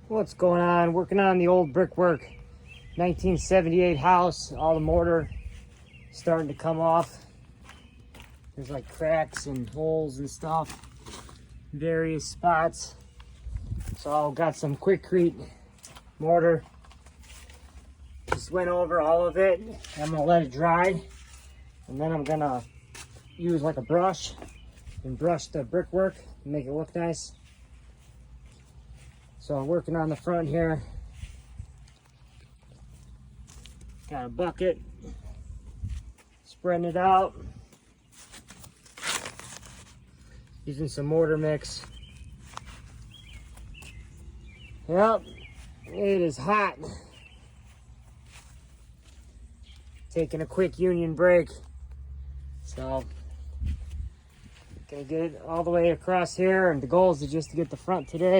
What's going on? Working on the old brickwork 1978 house. All the mortar starting to come off. There's like cracks and holes and stuff, various spots. So got some quickcrete mortar. Just went over all of it. I'm gonna let it dry, and then I'm gonna use like a brush and brush the brickwork and make it look nice. So I'm working on the front here. Got a bucket, spreading it out, using some mortar mix. Yep, it is hot. Taking a quick union break. So, gonna get it all the way across here, and the goal is just to get the front today.